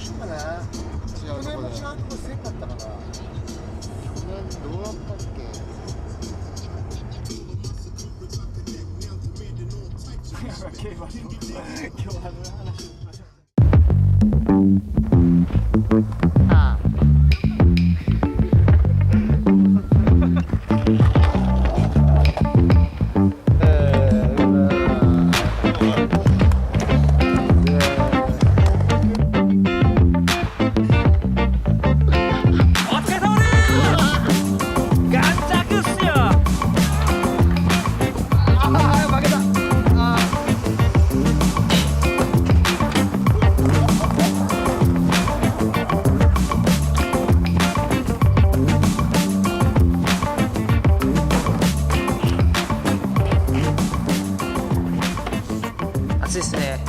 しようかな。違うとこで。違うとこせんかったかな。去年どうだったっけ。競馬の話をしましょう。ああ。暑いですね。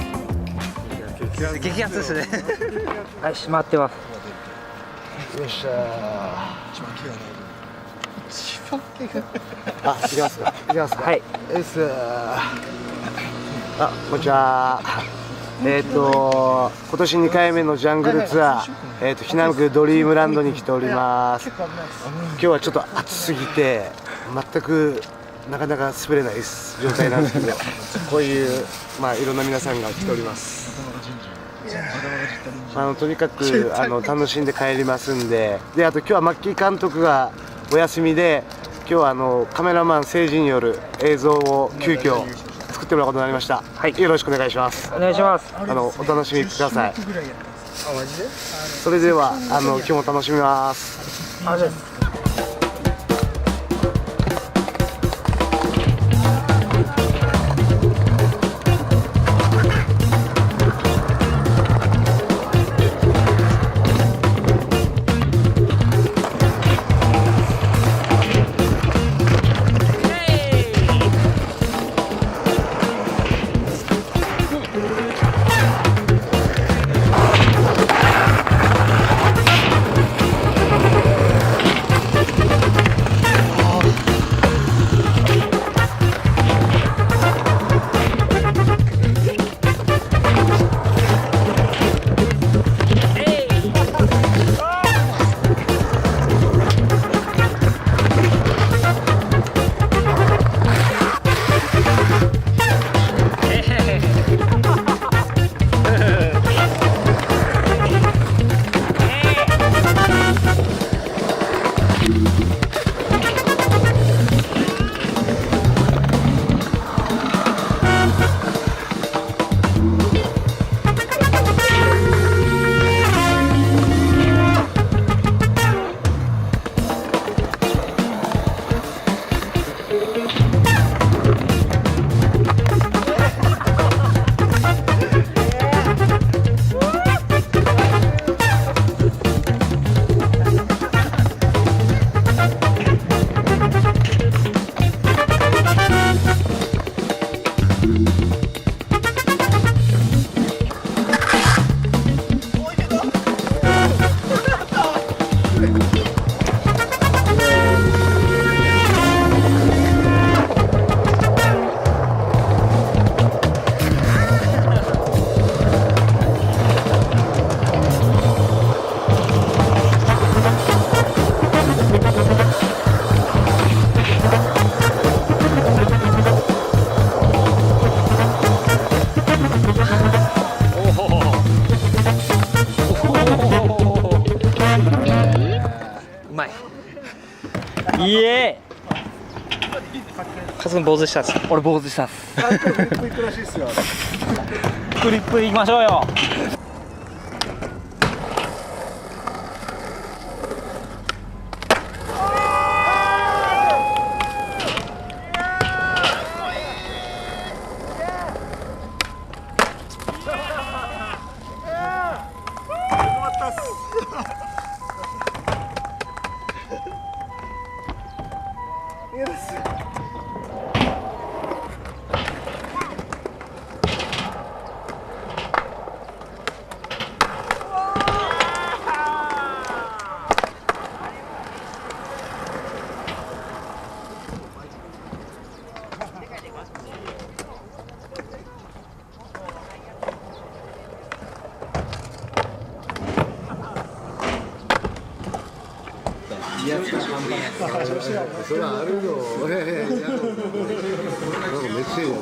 激アツですね。はい、閉まってます。よっしゃー。あ、行きますか。行きますか。はい。です。あ、こんにちは。今年2回目のジャングルツアー、ひなむくドリームランドに来ております。今日はちょっと暑すぎて全くなかなか滑れない状態なんですけど、こういういろんな皆さんが来ております。とにかく楽しんで帰りますんで、あと今日はマッキー監督がお休みで、今日はカメラマン誠治による映像を急遽作ってもらうことになりました。はい、よろしくお願いします。お願いします。お楽しみください。それでは今日も楽しみます。ありがとうございます。いえカズ君坊主したっす。俺坊主したっす。クリップ行くらしいっすよ。クリップ行きましょうよ。それはあるの。なんかめっちゃいいや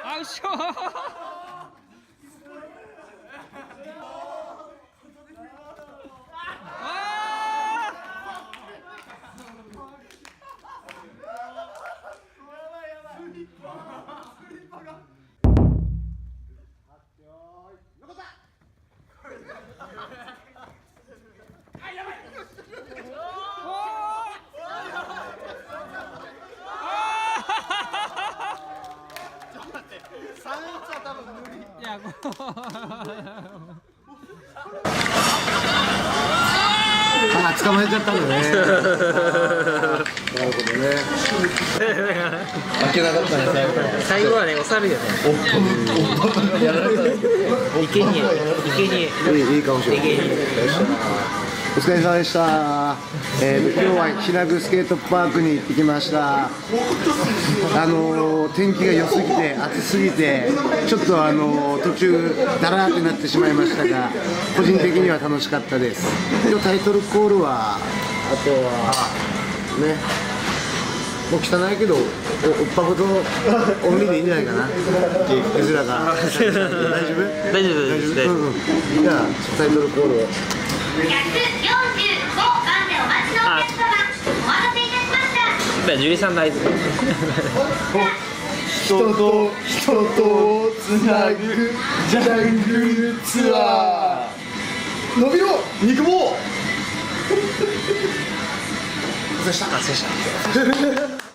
あうしょいやあ、捕まえちゃったんだね。なるほどね。負けなかったね、最後。最後はね、お猿よね。生贄いいかもしれない。お疲れ様でした。今日はひなぐスケートパークに行ってきました。天気が良すぎて暑すぎてちょっと途中だらーってなってしまいましたが、個人的には楽しかったです。今日タイトルコールはあとはね、もう汚いけどおっぱことおみでいいんじゃないかな。絵面が大丈夫？大丈夫です。じゃあタイトルコールを。145番でお待ちのお客様、お待たせいたしました。樹里さんの合図。人とつなぐジャングルツアー。伸びろ肉棒。お疲れ様でした。